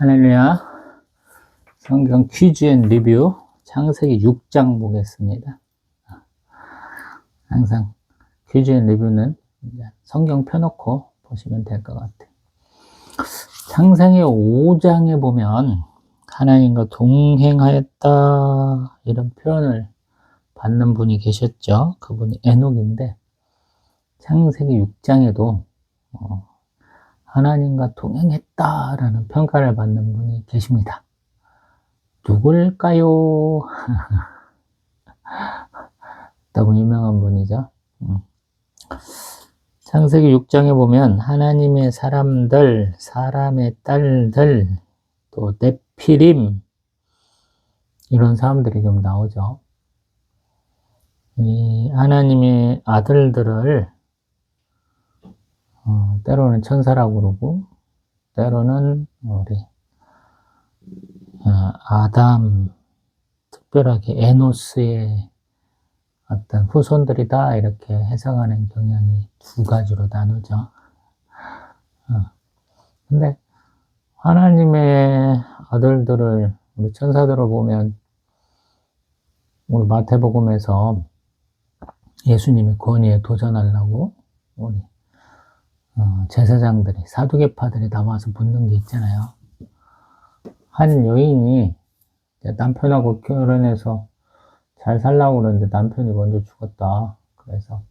할렐루야. 성경 퀴즈 앤 리뷰 창세기 6장 보겠습니다. 항상 퀴즈 앤 리뷰는 성경 펴놓고 보시면 될 것 같아요. 창세기 5장에 보면 하나님과 동행하였다 이런 표현을 받는 분이 계셨죠. 그분이 에녹인데 창세기 6장에도 하나님과 동행했다라는 평가를 받는 분이 계십니다. 누굴까요? 너무 유명한 분이죠. 창세기 6장에 보면 하나님의 사람들, 사람의 딸들, 또 네피림 이런 사람들이 좀 나오죠. 이 하나님의 아들들을 때로는 천사라고 그러고 때로는 우리 아담, 특별하게 에노스의 어떤 후손들이다 이렇게 해석하는 경향이 두 가지로 나누죠. 근데 하나님의 아들들을 우리 천사들을 보면 우리 마태복음에서 예수님의 권위에 도전하려고 우리 제사장들이 사두개파들이 나와서 묻는 게 있잖아요. 한 여인이 남편하고 결혼해서 잘 살라고 그러는데 남편이 먼저 죽었다. 그래서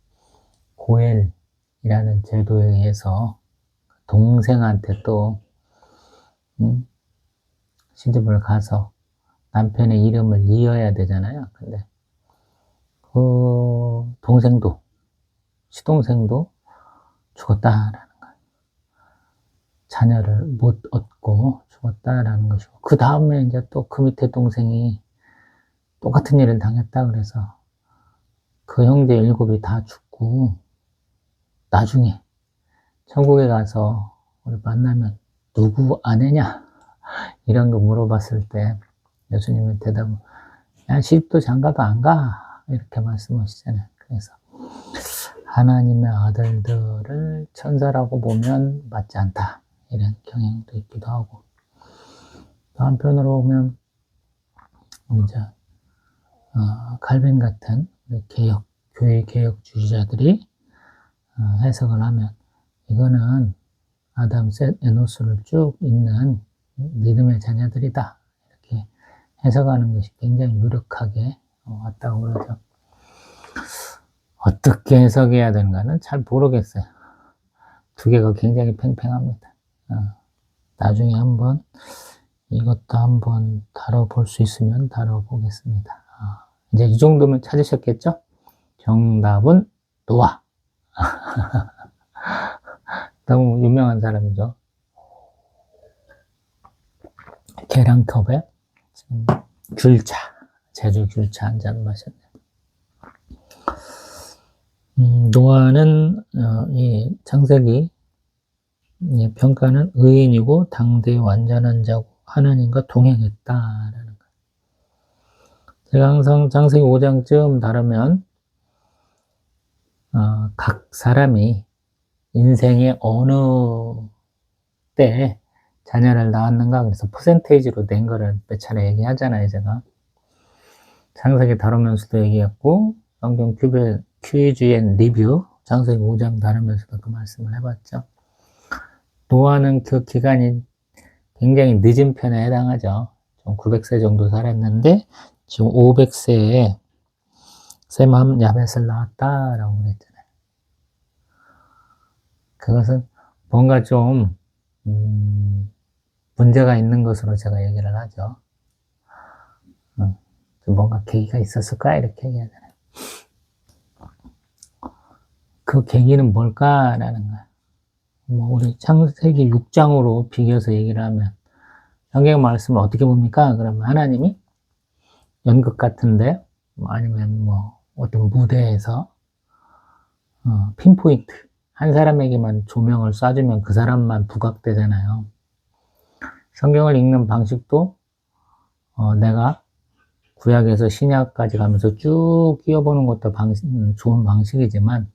고엘이라는 제도에 의해서 동생한테 또 시집을 가서 남편의 이름을 이어야 되잖아요. 근데 그 동생도 시동생도 죽었다라는 거예요. 자녀를 못 얻고 죽었다라는 것이고 그 다음에 이제 또 그 밑에 동생이 똑같은 일을 당했다 그래서 그 형제 7이 다 죽고 나중에 천국에 가서 우리 만나면 누구 아내냐 이런 거 물어봤을 때 예수님의 대답은 야 시집도 장가도 안 가 이렇게 말씀하시잖아요. 그래서 하나님의 아들들을 천사라고 보면 맞지 않다 이런 경향도 있기도 하고 또 한편으로 보면 이제 칼빈 같은 교회 개혁 주의자들이 해석을 하면 이거는 아담, 셋, 에노스를 쭉 잇는 믿음의 자녀들이다 이렇게 해석하는 것이 굉장히 유력하게 왔다고 그러죠. 어떻게 해석해야 되는가는 잘 모르겠어요. 두 개가 굉장히 팽팽합니다. 나중에 한번 이것도 한번 다뤄볼 수 있으면 다뤄보겠습니다. 이제 이 정도면 찾으셨겠죠? 정답은 노아. 너무 유명한 사람이죠. 계량컵에 귤차, 제주 귤차 한 잔 마셨네요. 노아는 이 창세기 평가는 의인이고 당대의 완전한 자고 하나님과 동행했다라는 거예요. 제가 항상 창세기 5장쯤 다루면 각 사람이 인생의 어느 때 자녀를 낳았는가 그래서 퍼센테이지로 낸 거를 몇 차례 얘기하잖아요. 제가 창세기 다루면서도 얘기했고 성경 퀴즈 앤 리뷰 창세기 5장 다루면서도 그 말씀을 해봤죠. 노아는 그 기간이 굉장히 늦은 편에 해당하죠. 좀 900세 정도 살았는데 지금 500세에 셈함 야벳을 낳았다라고 그랬잖아요. 그것은 뭔가 좀 문제가 있는 것으로 제가 얘기를 하죠. 뭔가 계기가 있었을까 이렇게 얘기하잖아요. 그 계기는 뭘까라는 거예요. 우리 창세기 6장으로 비교해서 얘기를 하면 성경 말씀을 어떻게 봅니까? 그러면 하나님이 연극 같은데 아니면 어떤 무대에서 핀포인트 한 사람에게만 조명을 쏴주면 그 사람만 부각되잖아요. 성경을 읽는 방식도 내가 구약에서 신약까지 가면서 쭉 끼워보는 것도 좋은 방식이지만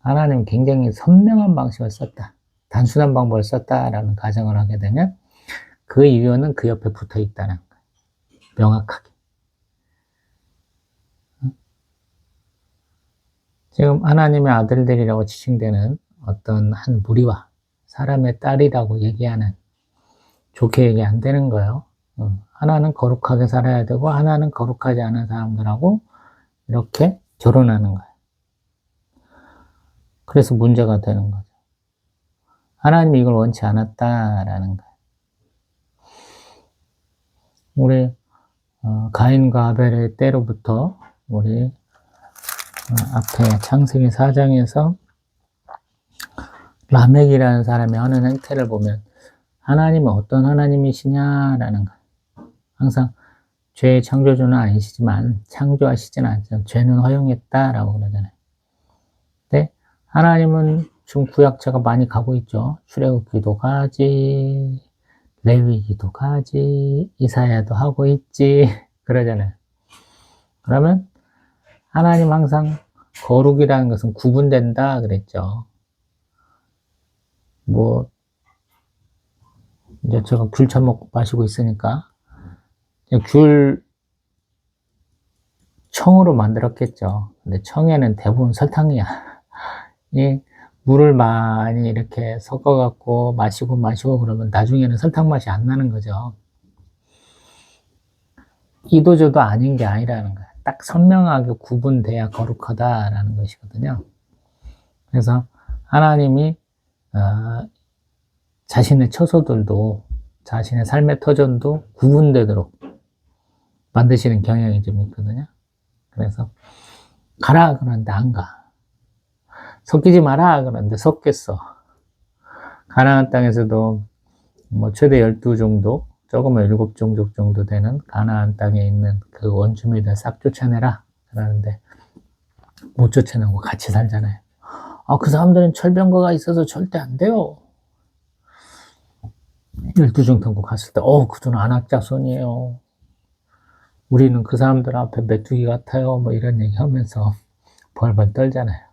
하나님은 굉장히 선명한 방식을 썼다. 단순한 방법을 썼다라는 가정을 하게 되면 그 이유는 그 옆에 붙어 있다는 거예요. 명확하게. 지금 하나님의 아들들이라고 지칭되는 어떤 한 무리와 사람의 딸이라고 얘기하는, 좋게 얘기 안 되는 거예요. 하나는 거룩하게 살아야 되고 하나는 거룩하지 않은 사람들하고 이렇게 결혼하는 거예요. 그래서 문제가 되는 거죠. 하나님이 이걸 원치 않았다라는 거예요. 우리 가인과 아벨의 때로부터 우리 앞에 창세기 4장에서 라멕이라는 사람이 하는 행태를 보면 하나님은 어떤 하나님이시냐라는 거예요. 항상 죄의 창조주는 아니시지만 창조하시진 않죠. 죄는 허용했다라고 그러잖아요. 근데 하나님은 지금 구약체가 많이 가고 있죠. 출애굽기도 가지, 레위기도 가지, 이사야도 하고 있지, 그러잖아요. 그러면 하나님 항상 거룩이라는 것은 구분된다 그랬죠. 뭐 이제 제가 귤 처먹고 마시고 있으니까 귤 청으로 만들었겠죠. 근데 청에는 대부분 설탕이야. 이 물을 많이 이렇게 섞어갖고 마시고 그러면 나중에는 설탕 맛이 안 나는 거죠. 이도저도 아닌 게 아니라는 거야. 딱 선명하게 구분돼야 거룩하다라는 것이거든요. 그래서 하나님이 자신의 처소들도, 자신의 삶의 터전도 구분되도록 만드시는 경향이 좀 있거든요. 그래서 가라 그러는데 안 가. 섞이지 마라 그러는데 섞겠어. 가나안 땅에서도 뭐 최대 12 정도, 조금은 7 종족 정도 되는 가나안 땅에 있는 그 원주민들 싹 쫓아내라 그러는데 못 쫓아내고 같이 살잖아요. 그 사람들은 철병거가 있어서 절대 안 돼요. 12정탐구 갔을 때 그들은 안악자손이에요. 우리는 그 사람들 앞에 메뚜기 같아요. 뭐 이런 얘기 하면서 벌벌 떨잖아요.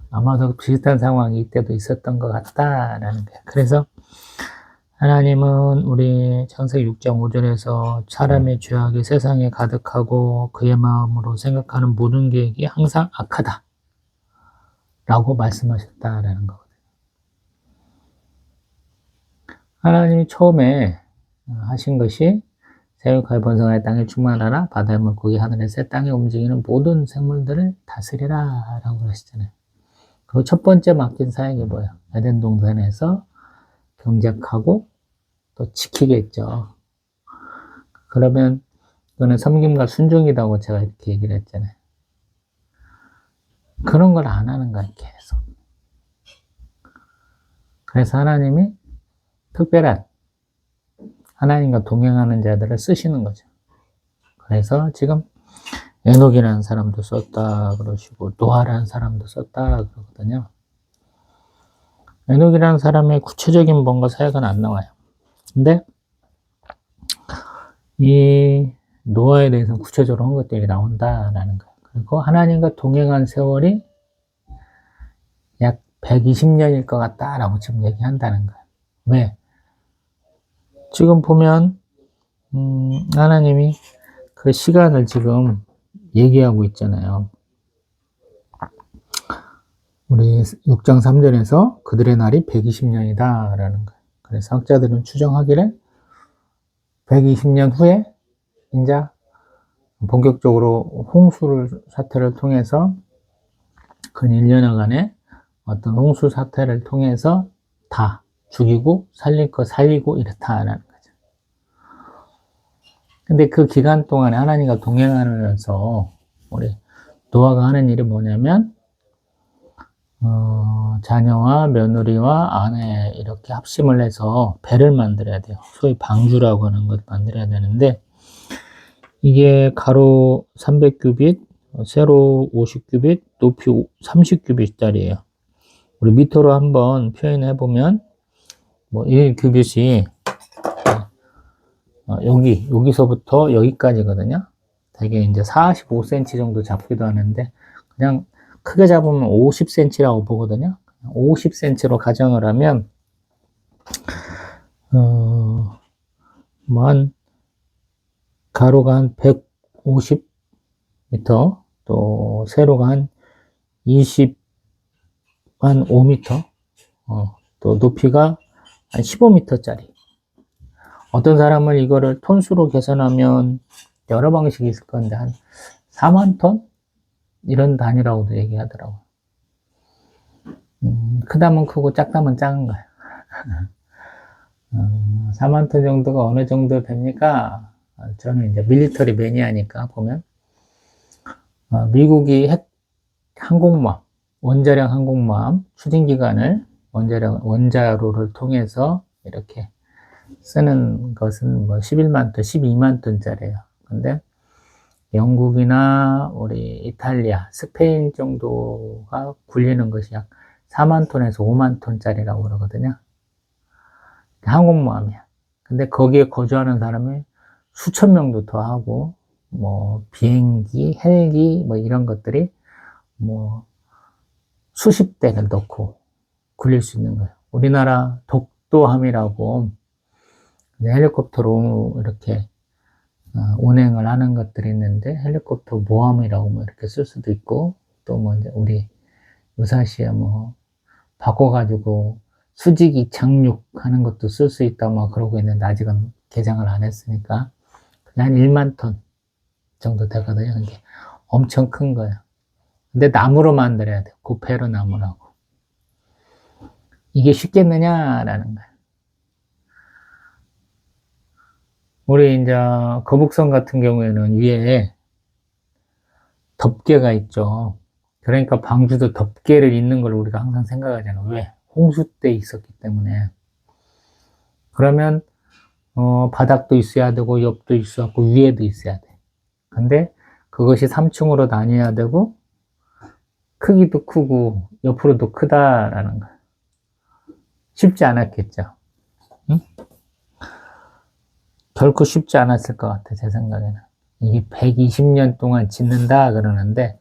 아마도 비슷한 상황이 이때도 있었던 것 같다라는 거예요. 그래서 하나님은 우리 창세기 6장 5절에서 사람의 죄악이 세상에 가득하고 그의 마음으로 생각하는 모든 계획이 항상 악하다 라고 말씀하셨다라는 거거든요. 하나님이 처음에 하신 것이 생육하여 번성하여 땅에 충만하라, 바다의 물고기, 하늘의 새, 땅에 움직이는 모든 생물들을 다스리라 라고 하시잖아요. 그리고 첫 번째 맡긴 사역이 뭐예요? 에덴 동산에서 경작하고 또 지키겠죠. 그러면 그거는 섬김과 순종이라고 제가 이렇게 얘기를 했잖아요. 그런 걸 안 하는 거예요, 계속. 그래서 하나님이 특별한 하나님과 동행하는 자들을 쓰시는 거죠. 그래서 지금 에녹이라는 사람도 썼다 그러시고 노아라는 사람도 썼다 그러거든요. 에녹이라는 사람의 구체적인 뭔가 사역은 안 나와요. 근데 이 노아에 대해서 구체적으로 한 것들이 나온다라는 거예요. 그리고 하나님과 동행한 세월이 약 120년일 것 같다라고 지금 얘기한다는 거예요. 왜? 지금 보면 하나님이 그 시간을 지금 얘기하고 있잖아요. 우리 6장 3절에서 그들의 날이 120년이다 라는 거예요. 그래서 학자들은 추정하기를 120년 후에 이제 본격적으로 홍수 사태를 통해서 근 1년여간의 어떤 홍수 사태를 통해서 다 죽이고 살릴 거 살리고 이렇다라는 거죠. 근데 그 기간 동안에 하나님과 동행하면서 우리 노아가 하는 일이 뭐냐면 자녀와 며느리와 아내 이렇게 합심을 해서 배를 만들어야 돼요. 소위 방주라고 하는 걸 만들어야 되는데 이게 가로 300규빗, 세로 50규빗, 높이 30규빗짜리예요. 우리 미터로 한번 표현해 보면 뭐 1규빗이 여기서부터 여기까지거든요. 되게 이제 45cm 정도 잡기도 하는데 그냥 크게 잡으면 50cm라고 보거든요. 50cm로 가정을 하면 한 가로가 한 150m, 또 세로가 한 5m, 또 높이가 한 15m짜리. 어떤 사람은 이거를 톤수로 계산하면 여러 방식이 있을 건데 한 4만 톤? 이런 단위라고도 얘기하더라고요. 크다면 크고 작다면 작은 거예요. 4만 톤 정도가 어느 정도 됩니까? 저는 이제 밀리터리 매니아니까 보면 미국이 항공모함, 원자력 항공모함 추진기간을 원자로를 통해서 이렇게 쓰는 것은 뭐 11만 톤, 12만 톤짜리예요. 근데 영국이나 우리 이탈리아, 스페인 정도가 굴리는 것이 약 4만 톤에서 5만 톤짜리라고 그러거든요. 항공모함이야. 근데 거기에 거주하는 사람이 수천 명도 더 하고, 뭐, 비행기, 헬기, 뭐 이런 것들이 뭐, 수십 대를 넣고 굴릴 수 있는 거예요. 우리나라 독도함이라고 헬리콥터로 이렇게 운행을 하는 것들이 있는데, 헬리콥터 모함이라고 뭐 이렇게 쓸 수도 있고, 또 뭐 이제 우리 유사시에 뭐, 바꿔가지고 수직이 착륙하는 것도 쓸 수 있다 뭐 그러고 있는데 아직은 개장을 안 했으니까 한 1만 톤 정도 되거든요. 이게 엄청 큰 거예요. 근데 나무로 만들어야 돼요. 고페르 나무라고. 이게 쉽겠느냐라는 거예요. 우리 이제 거북선 같은 경우에는 위에 덮개가 있죠. 그러니까 방주도 덮개를 잇는 걸 우리가 항상 생각하잖아요. 왜? 홍수 때 있었기 때문에. 그러면 바닥도 있어야 되고 옆도 있어야 하고 위에도 있어야 돼. 근데 그것이 3층으로 나뉘어야 되고 크기도 크고 옆으로도 크다라는 거야. 쉽지 않았겠죠. 응? 결코 쉽지 않았을 것 같아, 제 생각에는. 이게 120년 동안 짓는다 그러는데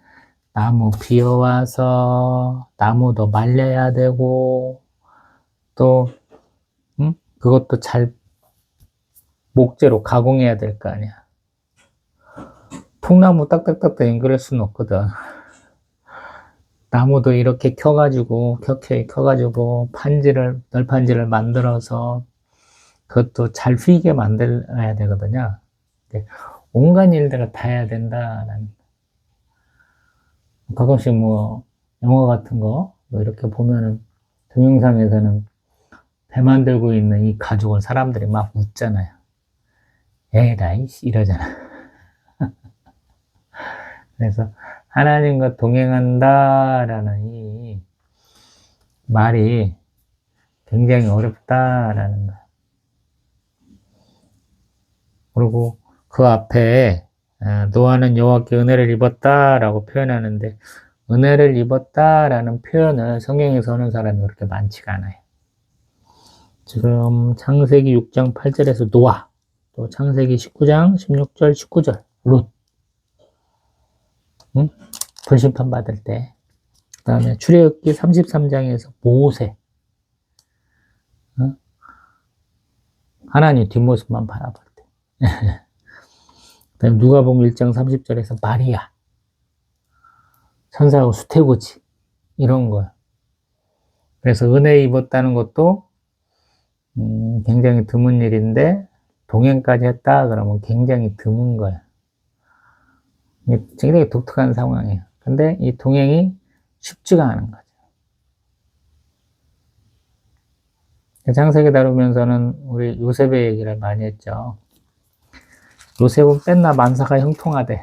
나무 비어와서 나무도 말려야 되고 또 그것도 잘 목재로 가공해야 될 거 아니야. 통나무 딱딱딱딱 연결할 수는 없거든. 나무도 이렇게 켜가지고 널판지를 만들어서 그것도 잘 휘게 만들어야 되거든요. 온갖 일들을 다 해야 된다라는. 가끔씩 뭐 영화 같은 거 뭐 이렇게 보면은 동영상에서는 배 만들고 있는 이 가족을 사람들이 막 웃잖아요. 에라이 이러잖아. 그래서 하나님과 동행한다라는 이 말이 굉장히 어렵다라는 거예요. 그리고 그 앞에 노아는 여호와께 은혜를 입었다라고 표현하는데 은혜를 입었다라는 표현을 성경에서 하는 사람이 그렇게 많지가 않아요. 지금 창세기 6장 8절에서 노아, 또 창세기 19장 16절 19절 롯, 응? 불심판 받을 때, 그 다음에 출애굽기 33장에서 모세, 응? 하나님 뒷모습만 바라볼 때. 그 다음에 누가복음 1장 30절에서 마리아, 천사하고 수태고지, 이런 거예요. 그래서 은혜 입었다는 것도 굉장히 드문 일인데 동행까지 했다 그러면 굉장히 드문 거예요. 굉장히 독특한 상황이에요. 근데 이 동행이 쉽지가 않은 거죠. 창세기 다루면서는 우리 요셉의 얘기를 많이 했죠. 요셉은 뺀나 만사가 형통하대.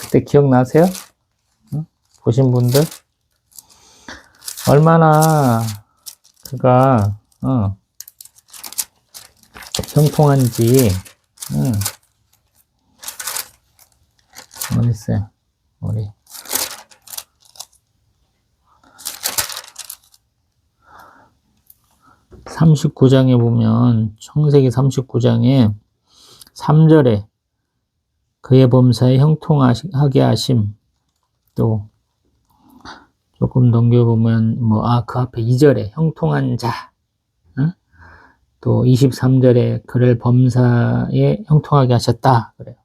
그때 기억나세요? 보신 분들? 얼마나 그가 형통한지. 어디 있어요? 우리 39장에 보면 창세기 39장에 3절에 그의 범사에 형통하게 하심, 또 조금 넘겨보면 그 앞에 2절에 형통한 자, 또 23절에 그를 범사에 형통하게 하셨다. 그래요.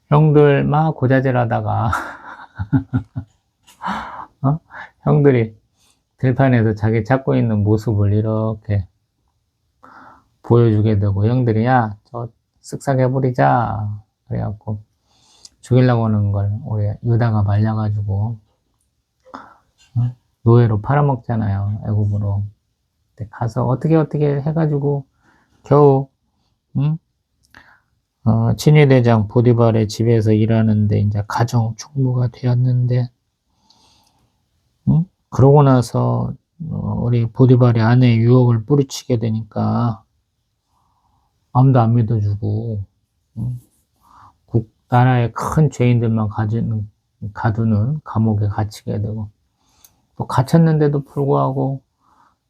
형들 막 고자질하다가 형들이 들판에서 자기 찾고 있는 모습을 이렇게 보여주게 되고 형들이 야, 저 쓱싹해버리자. 그래갖고 죽이려고 하는 걸 우리 유다가 말려가지고 노예로 팔아먹잖아요. 애굽으로. 가서 어떻게 해가지고 겨우 친위대장 보디발의 집에서 일하는데 이제 가정 총무가 되었는데 그러고 나서 우리 보디발의 아내의 유혹을 뿌리치게 되니까 아무도 안 믿어주고 나라의 큰 죄인들만 가두는 감옥에 갇히게 되고 또 갇혔는데도 불구하고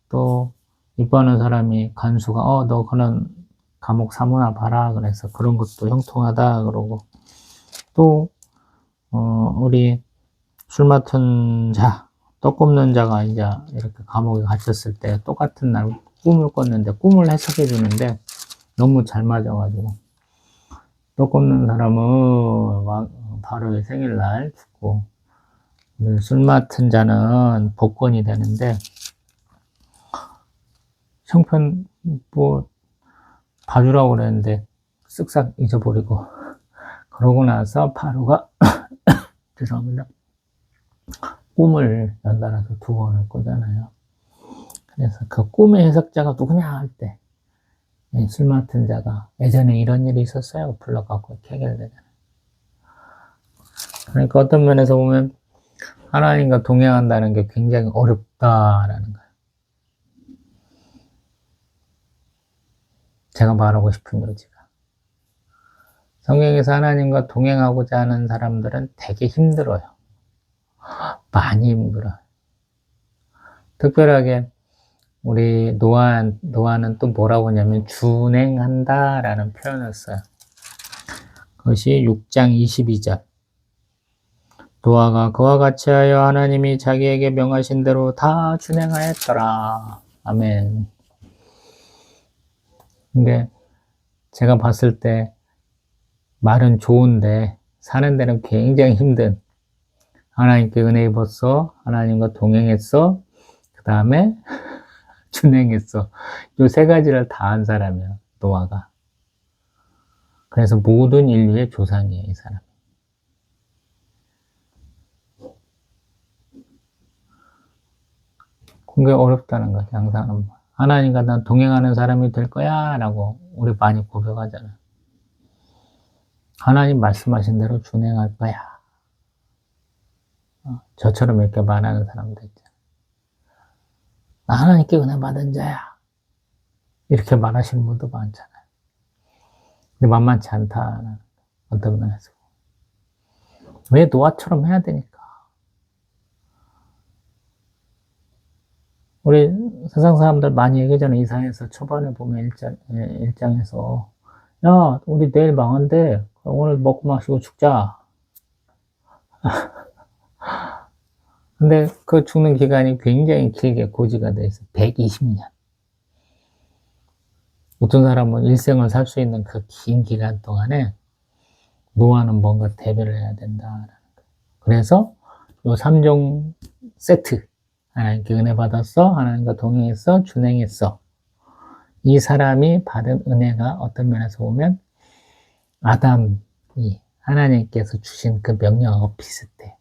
또 이뻐하는 사람이 간수가 너 그런 감옥 사무나 봐라 그래서 그런 것도 형통하다 그러고 또 우리 술 맡은 자, 떡 굽는 자가 이제 이렇게 감옥에 갇혔을 때 똑같은 날 꿈을 꿨는데 꿈을 해석해 주는데 너무 잘 맞아가지고 떡 굽는 사람은 바로의 생일날 죽고 술 맡은 자는 복권이 되는데 형편 봐주라고 그랬는데 쓱싹 잊어버리고 그러고 나서 바로가 죄송합니다. 꿈을 연달아서 2번을 꾸잖아요. 그래서 그 꿈의 해석자가 누구냐 할 때 술 맡은 자가 예전에 이런 일이 있었어요. 불러갖고 해결되잖아요. 그러니까 어떤 면에서 보면 하나님과 동행한다는 게 굉장히 어렵다라는 거예요. 제가 말하고 싶은 요지가. 성경에서 하나님과 동행하고자 하는 사람들은 되게 힘들어요. 많이 힘들어요. 특별하게 우리 노아는 또 뭐라고 하냐면 준행한다 라는 표현을 써요. 그것이 6장 22절. 노아가 그와 같이 하여 하나님이 자기에게 명하신 대로 다 준행하였더라. 아멘. 근데 제가 봤을 때 말은 좋은데 사는 데는 굉장히 힘든 하나님께 은혜 입었어. 하나님과 동행했어. 그 다음에 준행했어. 이 3가지를 다 한 사람이야. 노아가. 그래서 모든 인류의 조상이에요. 이 사람. 그게 어렵다는 거야. 항상 하나님과 난 동행하는 사람이 될 거야 라고 우리 많이 고백하잖아요. 하나님 말씀하신 대로 준행할 거야. 저처럼 이렇게 말하는 사람도 있잖아요. 나 하나님께 은혜 받은 자야. 이렇게 말하시는 분도 많잖아요. 근데 만만치 않다. 어떤 면에서. 왜 노아처럼 해야 되니까. 우리 세상 사람들 많이 얘기하잖아요. 이사에서 초반에 보면 1장에서 야, 우리 내일 망한대. 오늘 먹고 마시고 죽자. 근데 그 죽는 기간이 굉장히 길게 고지가 돼 있어. 120년. 어떤 사람은 일생을 살 수 있는 그 긴 기간 동안에 노아는 뭔가 대비를 해야 된다. 그래서 요 3종 세트. 하나님께 은혜 받았어. 하나님과 동행했어. 준행했어. 이 사람이 받은 은혜가 어떤 면에서 보면 아담이 하나님께서 주신 그 명령하고 비슷해.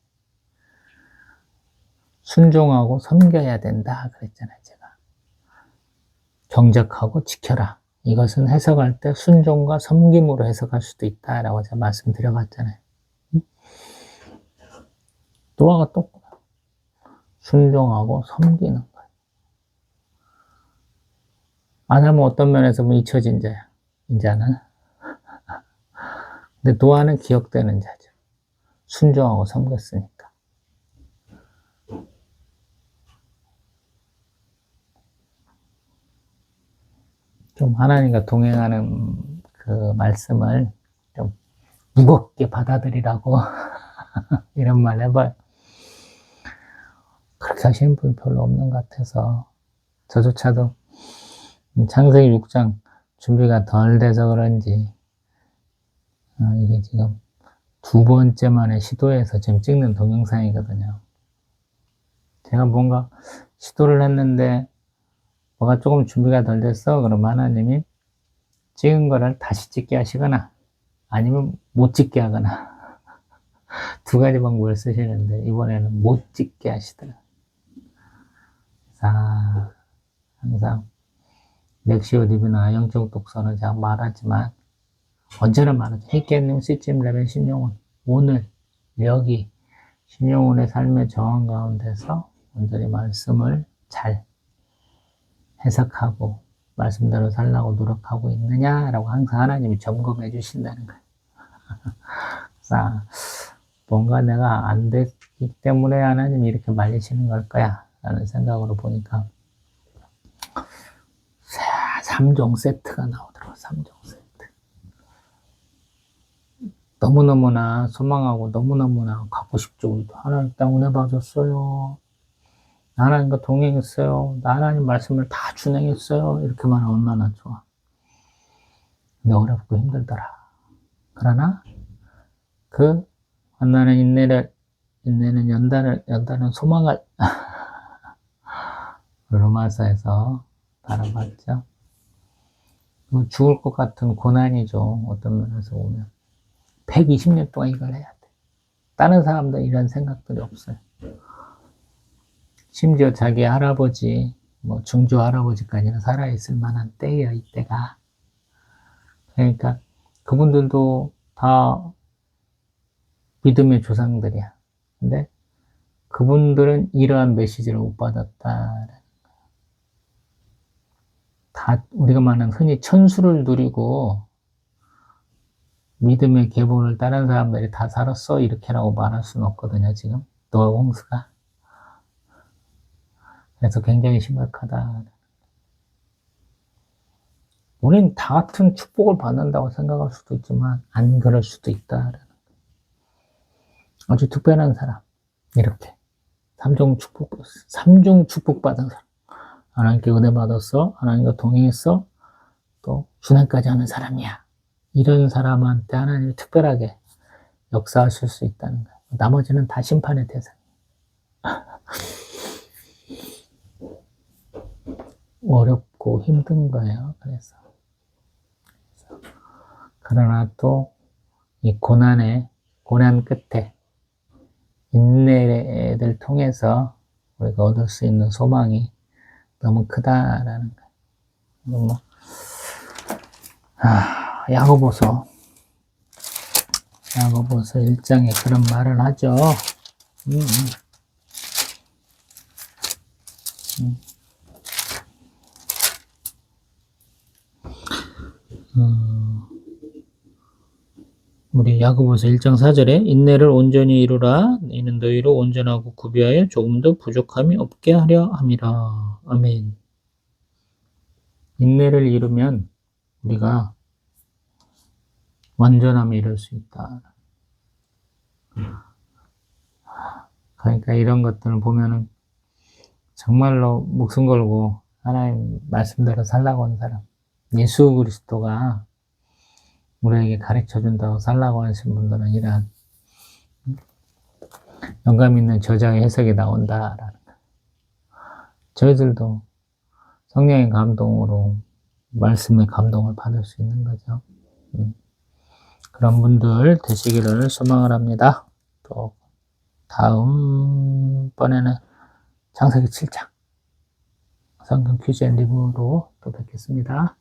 순종하고 섬겨야 된다 그랬잖아요. 제가. 경작하고 지켜라. 이것은 해석할 때 순종과 섬김으로 해석할 수도 있다라고 제가 말씀드려봤잖아요. 노아가 똑같아. 순종하고 섬기는 거예요. 아담은 어떤 면에서 보면 잊혀진 자야. 인자는. 근데 노아는 기억되는 자죠. 순종하고 섬겼으니까. 좀 하나님과 동행하는 그 말씀을 좀 무겁게 받아들이라고 이런 말 해봐요. 그렇게 하시는 분 별로 없는 것 같아서 저조차도 창세기 6장 준비가 덜 돼서 그런지 이게 지금 두 번째 만에 시도해서 지금 찍는 동영상이거든요. 제가 뭔가 시도를 했는데 뭐가 조금 준비가 덜 됐어. 그럼 하나님이 찍은 거를 다시 찍게 하시거나 아니면 못 찍게 하거나 두 가지 방법을 쓰시는데 이번에는 못 찍게 하시더라고요. 항상 렉시오 디비나 영적 독서는 제가 말하지만 언제나 말하죠. 희께님 시점 레벨 신용은 오늘 여기 신용운의 삶의 정황 가운데서 온전히 말씀을 잘 해석하고 말씀대로 살라고 노력하고 있느냐라고 항상 하나님이 점검해 주신다는 거예요. 뭔가 내가 안 됐기 때문에 하나님이 이렇게 말리시는 걸 거야 라는 생각으로 보니까 3종 세트가 나오더라고요. 3종 세트. 너무너무나 소망하고 너무너무나 갖고 싶죠. 우리도 하나님 때문에 받았어요. 하나님과 동행했어요. 하나님 말씀을 다 준행했어요. 이렇게만 하면 얼마나 좋아. 근데 어렵고 힘들더라. 그러나 그 만나는 인내는 연다는 소망을 로마서에서 바라봤죠. 죽을 것 같은 고난이죠. 어떤 면에서 보면 120년 동안 이걸 해야 돼. 다른 사람들 이런 생각들이 없어요. 심지어 자기 할아버지, 증조 할아버지까지는 살아있을 만한 때예요, 이때가. 그러니까 그분들도 다 믿음의 조상들이야. 근데 그분들은 이러한 메시지를 못 받았다. 다 우리가 말하는 흔히 천수를 누리고 믿음의 계보를 다른 사람들이 다 살았어 이렇게라고 말할 수는 없거든요. 지금 노아 홍수가. 그래서 굉장히 심각하다. 우리는 다 같은 축복을 받는다고 생각할 수도 있지만 안 그럴 수도 있다. 아주 특별한 사람, 이렇게 3종 축복 받은 사람. 하나님께 은혜 받았어, 하나님과 동행했어, 또 준행까지 하는 사람이야. 이런 사람한테 하나님이 특별하게 역사하실 수 있다는 거예요. 나머지는 다 심판의 대상. 어렵고 힘든 거예요. 그래서 그러나 또 이 고난 끝에 인내를 통해서 우리가 얻을 수 있는 소망이 너무 크다라는 거예요. 야고보서 1장에 그런 말을 하죠. 우리 야고보서 1장 4절에 인내를 온전히 이루라. 이는 너희로 온전하고 구비하여 조금도 부족함이 없게 하려 함이라. 아멘. 인내를 이루면 우리가 완전함을 이룰 수 있다. 그러니까 이런 것들을 보면은 정말로 목숨 걸고 하나님 말씀대로 살라고 하는 사람, 예수 그리스도가 우리에게 가르쳐준다고 살라고 하신 분들은 이러한 영감 있는 저자의 해석이 나온다라는 거예요. 저희들도 성령의 감동으로 말씀의 감동을 받을 수 있는 거죠. 그런 분들 되시기를 소망을 합니다. 또 다음번에는 창세기 7장 성경 퀴즈 앤 리뷰로 또 뵙겠습니다.